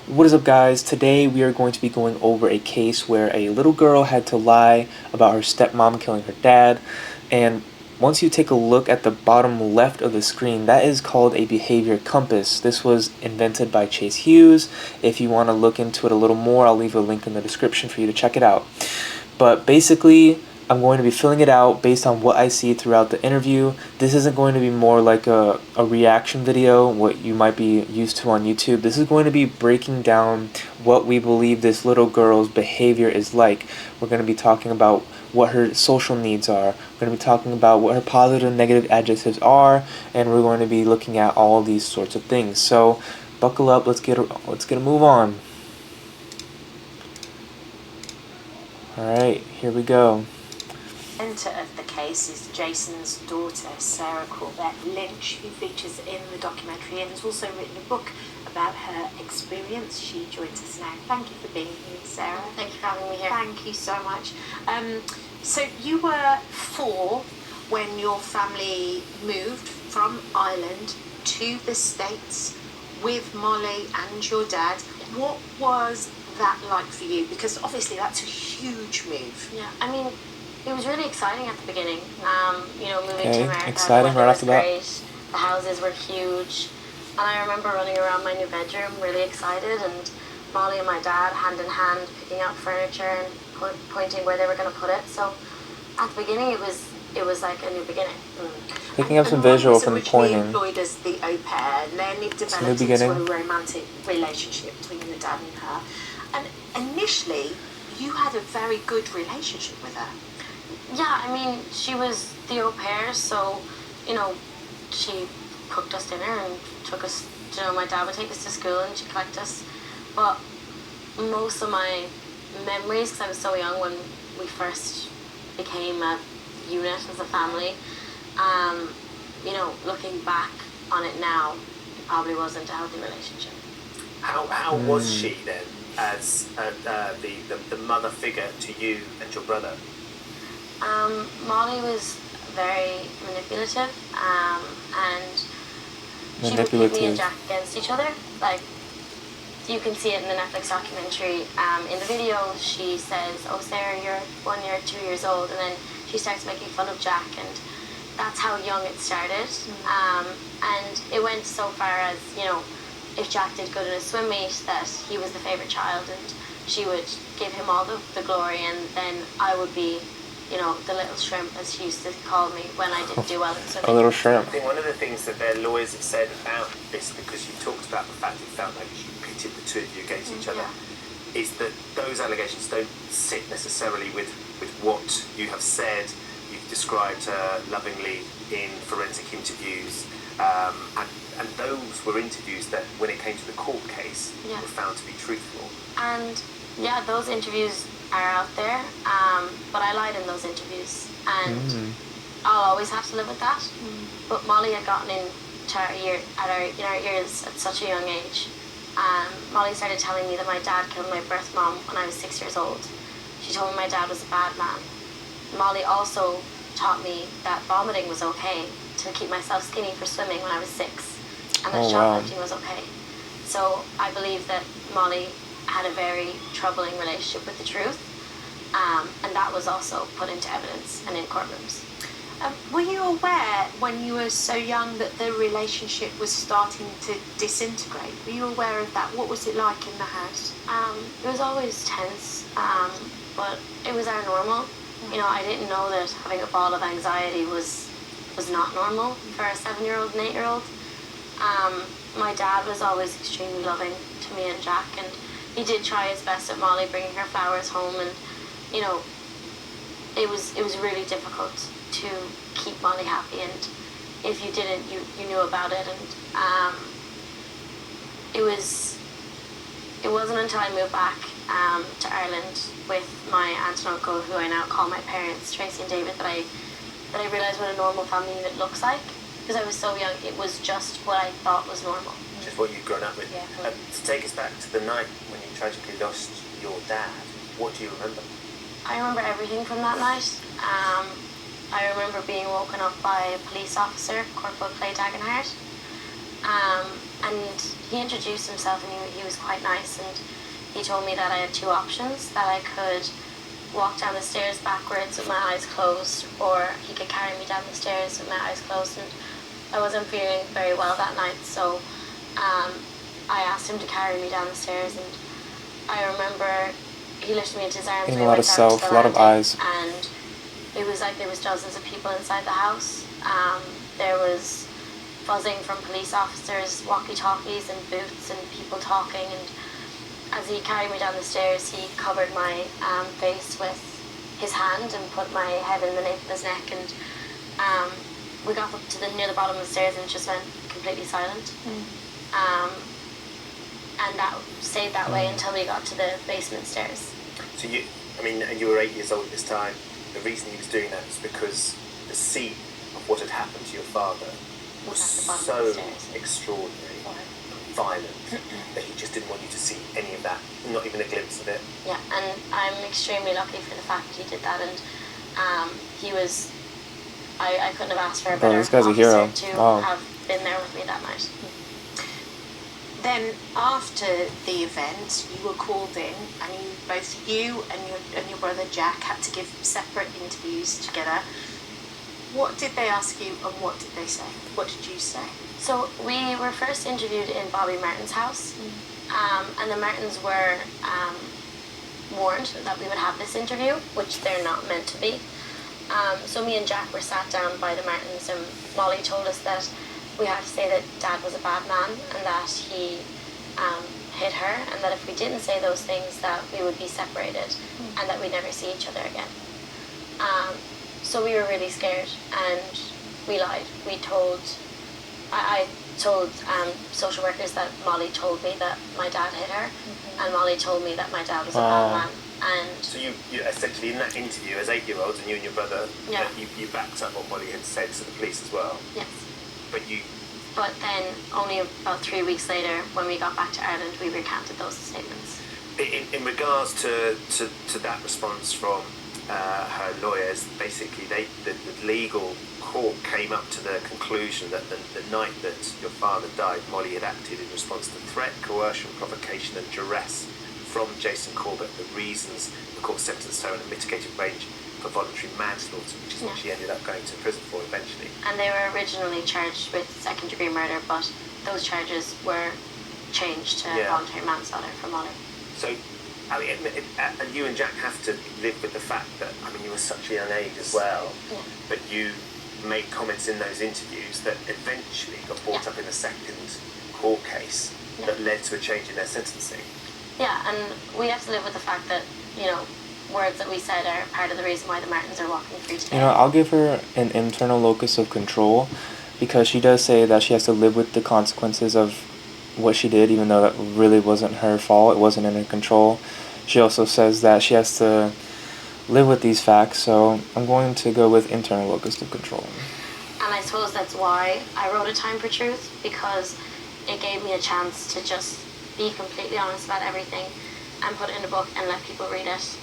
What is up, guys? Today we are going to be going over a case where a little girl had to lie about her stepmom killing her dad. And once you take a look at the bottom left of the screen, that is called a behavior compass. This was invented by Chase Hughes. If you want to look into it a little more, I'll leave a link in the description for you to check it out. But basically, I'm going to be filling it out based on what I see throughout the interview. This isn't going to be more like a reaction video, what you might be used to on YouTube. This is going to be breaking down what we believe this little girl's behavior is like. We're going to be talking about what her social needs are. We're going to be talking about what her positive and negative adjectives are, and we're going to be looking at all these sorts of things. So buckle up, let's get a move on. Alright, here we go. Center of the case is Jason's daughter, Sarah Corbett Lynch, who features in the documentary and has also written a book about her experience. She joins us now. Thank you for being here, Sarah. Thank you for having me here. Thank you so much. So you were 4 when your family moved from Ireland to the States with Molly and your dad. What was that like for you? Because obviously that's a huge move. Yeah, I mean, it was really exciting at the beginning. Moving to America. Exciting right off the bat. Great. The houses were huge, and I remember running around my new bedroom really excited, and Molly and my dad hand in hand picking out furniture and pointing where they were going to put it. So at the beginning, it was like a new beginning. Picking up some visual from the pointing. Employed as the au pair, and then it developed into a romantic relationship between the dad and her. And initially, you had a very good relationship with her. Yeah, I mean, she was the au pair, so, she cooked us dinner and took us, my dad would take us to school and she'd collect us. But most of my memories, because I was so young when we first became a unit as a family, looking back on it now, it probably wasn't a healthy relationship. How was she then as the mother figure to you and your brother? Molly was very manipulative, and she would pit me and Jack against each other. Like, you can see it in the Netflix documentary. In the video, she says, "Oh, Sarah, you're 1 year, 2 years old," and then she starts making fun of Jack, and that's how young it started. And it went so far as, if Jack did good in a swim meet, that he was the favourite child, and she would give him all the glory, and then I would be, the little shrimp, as she used to call me when I didn't do well in swimming. A little shrimp. I think one of the things that their lawyers have said about this, because you talked about the fact it felt like you pitted the two of you against each other, is that those allegations don't sit necessarily with what you have said. You've described her lovingly in forensic interviews, and those were interviews that, when it came to the court case, were found to be truthful. And those interviews are out there, but I lied in those interviews, and I'll always have to live with that. But Molly had gotten into our ears at such a young age. Molly started telling me that my dad killed my birth mom when I was 6 years old. She told me my dad was a bad man. Molly also taught me that vomiting was okay, to keep myself skinny for swimming when I was 6, and that shoplifting was okay. So I believe that Molly had a very troubling relationship with the truth, and that was also put into evidence and in courtrooms. Were you aware when you were so young that the relationship was starting to disintegrate? Were you aware of that? What was it like in the house? It was always tense, but it was our normal. I didn't know that having a ball of anxiety was not normal for a 7-year-old and 8-year-old. My dad was always extremely loving to me and Jack, and he did try his best at Molly, bringing her flowers home, and it was really difficult to keep Molly happy, and if you didn't, you knew about it. And it wasn't until I moved back to Ireland with my aunt and uncle, who I now call my parents, Tracy and David, that I realised what a normal family unit looks like. Because I was so young, it was just what I thought was normal. Just what you'd grown up with. Yeah. To take us back to the night when you tragically lost your dad, what do you remember? I remember everything from that night. I remember being woken up by a police officer, Corporal Clay Dagenhart, And he introduced himself, and he was quite nice, and he told me that I had two options, that I could walk down the stairs backwards with my eyes closed, or he could carry me down the stairs with my eyes closed. And I wasn't feeling very well that night, so I asked him to carry me down the stairs, and I remember he lifted me into his arms. Getting we a lot went of down to self, the a lot of landing, eyes. and it was like there was dozens of people inside the house. There was buzzing from police officers, walkie-talkies and boots and people talking, and as he carried me down the stairs, he covered my face with his hand and put my head in the nape of his neck, and we got up to near the bottom of the stairs, and it just went completely silent. And that stayed that way until we got to the basement stairs. So you were 8 years old at this time. The reason he was doing that was because the scene of what had happened to your father was so extraordinary, violent, that he just didn't want you to see any of that, not even a glimpse of it. Yeah, and I'm extremely lucky for the fact that he did that, and he was, I couldn't have asked for a better this guy's a officer hero. to Wow. have been there with me that night. Then after the event, you were called in, and both you and your brother Jack had to give separate interviews together. What did they ask you, and what did they say? What did you say? So we were first interviewed in Bobby Martin's house, and the Martins were warned that we would have this interview, which they're not meant to be. So me and Jack were sat down by the Martins, and Molly told us that we had to say that Dad was a bad man, and that he hit her, and that if we didn't say those things, that we would be separated, and that we'd never see each other again. So we were really scared, and we lied. I told social workers that Molly told me that my dad hit her, and Molly told me that my dad was a bad man. And so you essentially, in that interview as 8-year-olds, and you and your brother, Yeah. you backed up what Molly had said to the police as well. yes. But Then only about 3 weeks later, when we got back to Ireland, we recanted those statements. in regards to that response from her lawyers, basically the legal court came up to the conclusion that the night that your father died, Molly had acted in response to threat, coercion, provocation and duress from Jason Corbett. The reasons the court sentenced her in a mitigated range for voluntary manslaughter, which is what she ended up going to prison for eventually. And they were originally charged with second-degree murder, but those charges were changed to voluntary manslaughter for Molly. So, I mean, and you and Jack have to live with the fact that, I mean, you were such a young age as well, but you made comments in those interviews that eventually got brought up in the second court case that led to a change in their sentencing. Yeah, and we have to live with the fact that, words that we said are part of the reason why the Martins are walking free today. I'll give her an internal locus of control, because she does say that she has to live with the consequences of what she did, even though that really wasn't her fault. It wasn't in her control. She also says that she has to live with these facts, so I'm going to go with internal locus of control. And I suppose that's why I wrote A Time for Truth, because it gave me a chance to just be completely honest about everything and put it in a book and let people read it.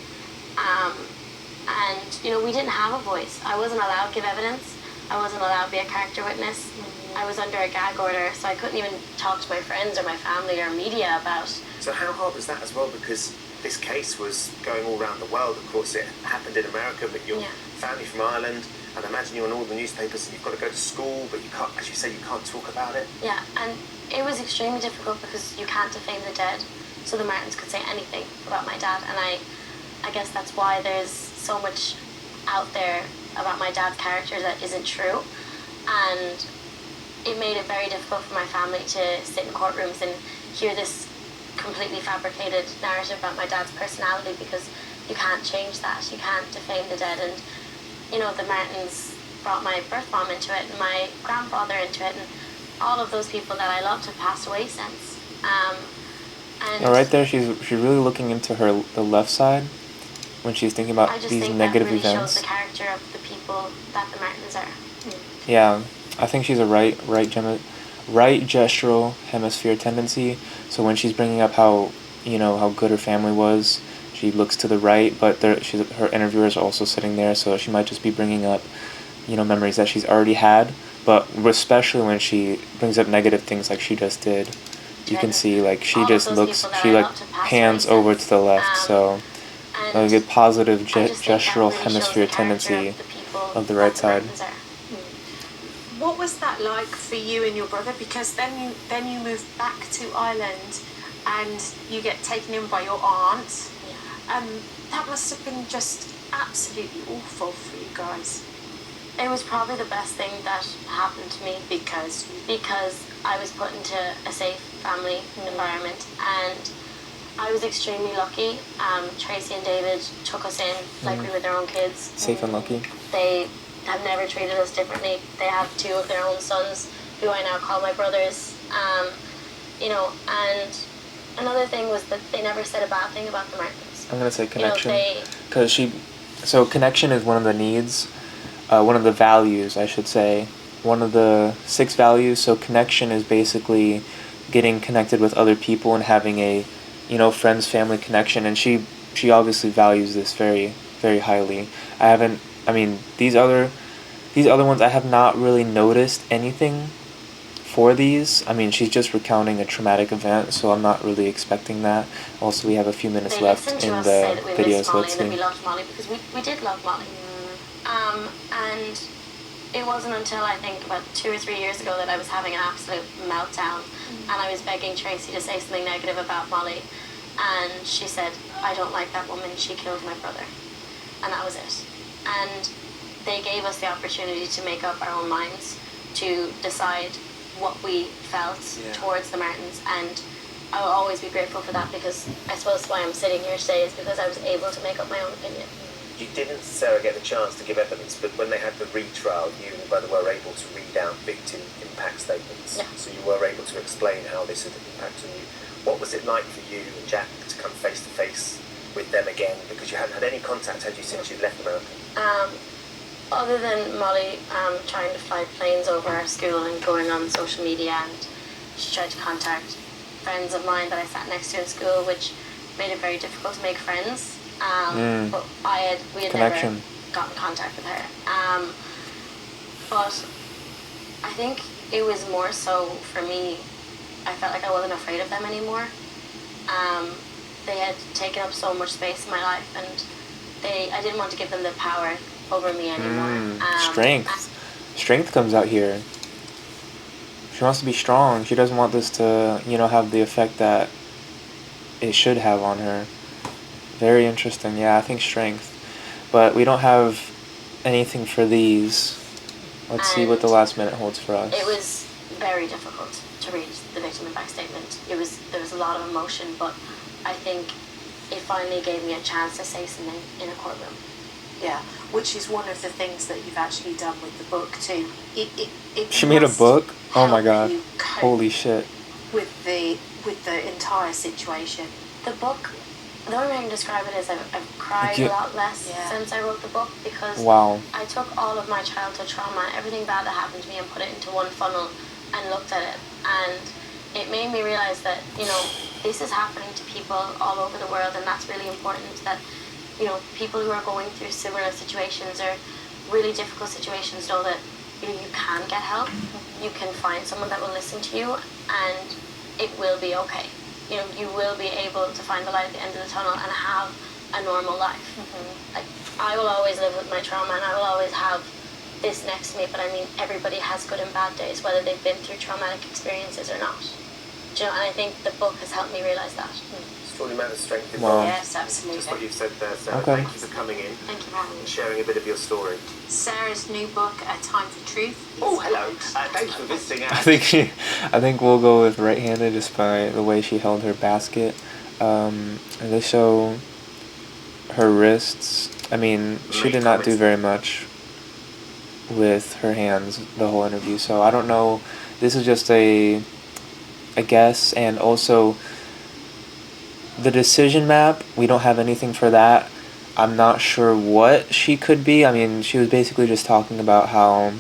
And we didn't have a voice. I wasn't allowed to give evidence. I wasn't allowed to be a character witness. I was under a gag order, so I couldn't even talk to my friends or my family or media about. So how hard was that as well? Because this case was going all around the world. Of course, it happened in America, but your family from Ireland, and I imagine you're on all the newspapers and you've got to go to school, but you can't, as you say, you can't talk about it. Yeah, and it was extremely difficult because you can't defame the dead, so the Martins could say anything about my dad, and I guess that's why there's so much out there about my dad's character that isn't true, and it made it very difficult for my family to sit in courtrooms and hear this completely fabricated narrative about my dad's personality, because you can't change that. You can't defame the dead. And the Martins brought my birth mom into it and my grandfather into it, and all of those people that I loved have passed away since. And right there, she's really looking into the left side when she's thinking about these negative events. I just think that really shows the character of the people that the Martins are. Yeah, I think she's a right gestural hemisphere tendency. So when she's bringing up how good her family was, she looks to the right, but her interviewers are also sitting there, so she might just be bringing up memories that she's already had, but especially when she brings up negative things like she just did, you can see like she all of just those looks, people that she I like love to pass pans away over since. to the left, so a And good positive I just think that gestural really shows hemisphere the character tendency of the people of the right that the side. Martins are. What was that like for you and your brother? Because then you moved back to Ireland, and you get taken in by your aunt. That must have been just absolutely awful for you guys. It was probably the best thing that happened to me because I was put into a safe family environment, and I was extremely lucky. Tracy and David took us in like we were their own kids. Safe and lucky. They have never treated us differently. They have 2 of their own sons, who I now call my brothers. You know, and another thing was that they never said a bad thing about the Martins. I'm gonna say connection, You know, because so connection is one of the needs, one of the values, I should say, one of the 6 values. So connection is basically getting connected with other people and having a, friends, family connection, and she obviously values this very, very highly. I mean, these other ones, I have not really noticed anything for these. I mean, she's just recounting a traumatic event, so I'm not really expecting that. Also, we have a few minutes they left listened to in us the say that we video, missed so Molly let's and that see. we loved Molly, because we did love Molly. And it wasn't until I think about 2 or 3 years ago that I was having an absolute meltdown, and I was begging Tracy to say something negative about Molly, and she said, "I don't like that woman, she killed my brother." And that was it. And they gave us the opportunity to make up our own minds, to decide what we felt towards the Martins, and I will always be grateful for that, because I suppose why I'm sitting here today is because I was able to make up my own opinion. You didn't, Sarah, get the chance to give evidence, but when they had the retrial, you and your brother were able to read out victim impact statements. Yeah. So you were able to explain how this had impacted you. What was it like for you and Jack to come face to face with them again? Because you hadn't had any contact, had you, since you'd left America? Other than Molly trying to fly planes over our school and going on social media, and she tried to contact friends of mine that I sat next to in school, which made it very difficult to make friends. But we had never gotten contact with her. But I think it was more so for me, I felt like I wasn't afraid of them anymore. They had taken up so much space in my life, and I didn't want to give them the power over me anymore. Strength comes out here. She wants to be strong. She doesn't want this to, have the effect that it should have on her. Very interesting. Yeah, I think strength. But we don't have anything for these. Let's see what the last minute holds for us. It was very difficult to read the victim impact statement. There was a lot of emotion, but I think it finally gave me a chance to say something in a courtroom. Yeah, which is one of the things that you've actually done with the book too. She made a book? Oh my god. You cope Holy shit. with the entire situation. The book, the only way I can describe it is I've cried a lot less since I wrote the book, because I took all of my childhood trauma, everything bad that happened to me, and put it into one funnel and looked at it. And it made me realize that, this is happening to people all over the world, and that's really important, that, people who are going through similar situations or really difficult situations know that, you can get help. You can find someone that will listen to you, and it will be okay. You will be able to find the light at the end of the tunnel and have a normal life. Like, I will always live with my trauma, and I will always have this next to me, but I mean, everybody has good and bad days, whether they've been through traumatic experiences or not. And I think the book has helped me realize that. Extraordinary amount of strength in Wow. Yes, absolutely. just what you've said there, Sarah. Okay. Thank you for coming in Thank you for having me. and sharing a bit of your story. Sarah's new book, A Time for Truth. Oh, hello. Thank you for visiting us. I think we'll go with right-handed just by the way she held her basket. And they show her wrists. I mean, she did not do very much with her hands the whole interview, so I don't know. This is just a guess, and also the decision map, we don't have anything for that. I'm not sure what she could be. I mean, she was basically just talking about how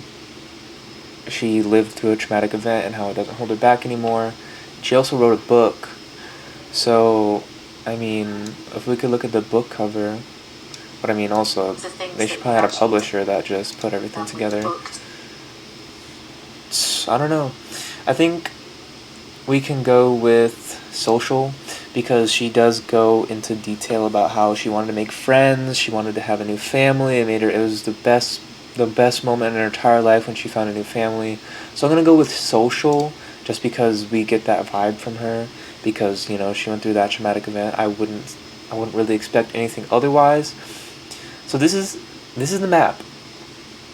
she lived through a traumatic event and how it doesn't hold her back anymore. She also wrote a book. So, I mean, if we could look at the book cover, but I mean also, they should probably have a publisher that just put everything together. I don't know. I think we can go with social, because she does go into detail about how she wanted to make friends, she wanted to have a new family. It was the best moment in her entire life when she found a new family. So I'm gonna go with social, just because we get that vibe from her, because you know she went through that traumatic event. I wouldn't really expect anything otherwise. So this is the map.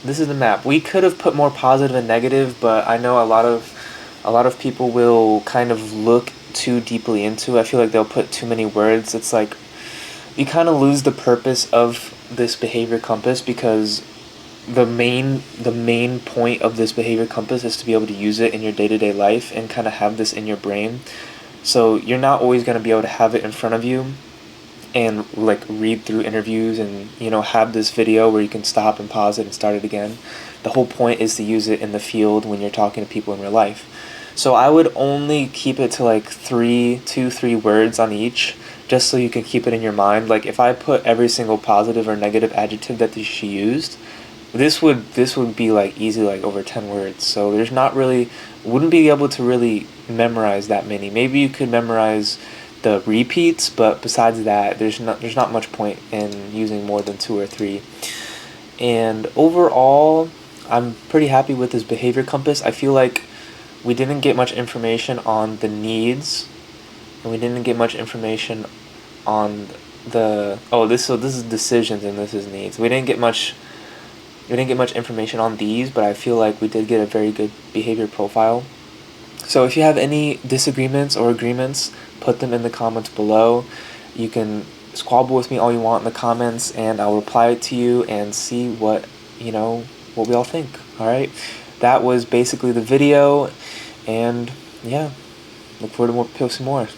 This is the map. We could have put more positive and negative, but I know a lot of people will kind of look too deeply into it. I feel like they'll put too many words. It's like you kind of lose the purpose of this behavior compass, because the main point of this behavior compass is to be able to use it in your day-to-day life and kind of have this in your brain. So you're not always going to be able to have it in front of you and like read through interviews and you know have this video where you can stop and pause it and start it again. The whole point is to use it in the field when you're talking to people in real life. So I would only keep it to like 3 words on each, just so you can keep it in your mind. Like if I put every single positive or negative adjective that she used, this would be like easy, like over 10 words. So there's not really, wouldn't be able to really memorize that many. Maybe you could memorize the repeats, but besides that, there's not much point in using more than 2 or 3. And overall, I'm pretty happy with this behavior compass. I feel like we didn't get much information on the needs, and we didn't get much information on the this is decisions and this is needs. We didn't get much information on these, but I feel like we did get a very good behavior profile. So if you have any disagreements or agreements, put them in the comments below. You can squabble with me all you want in the comments, and I'll reply to you and see what we all think. All right, that was basically the video, and yeah, look forward to posting more.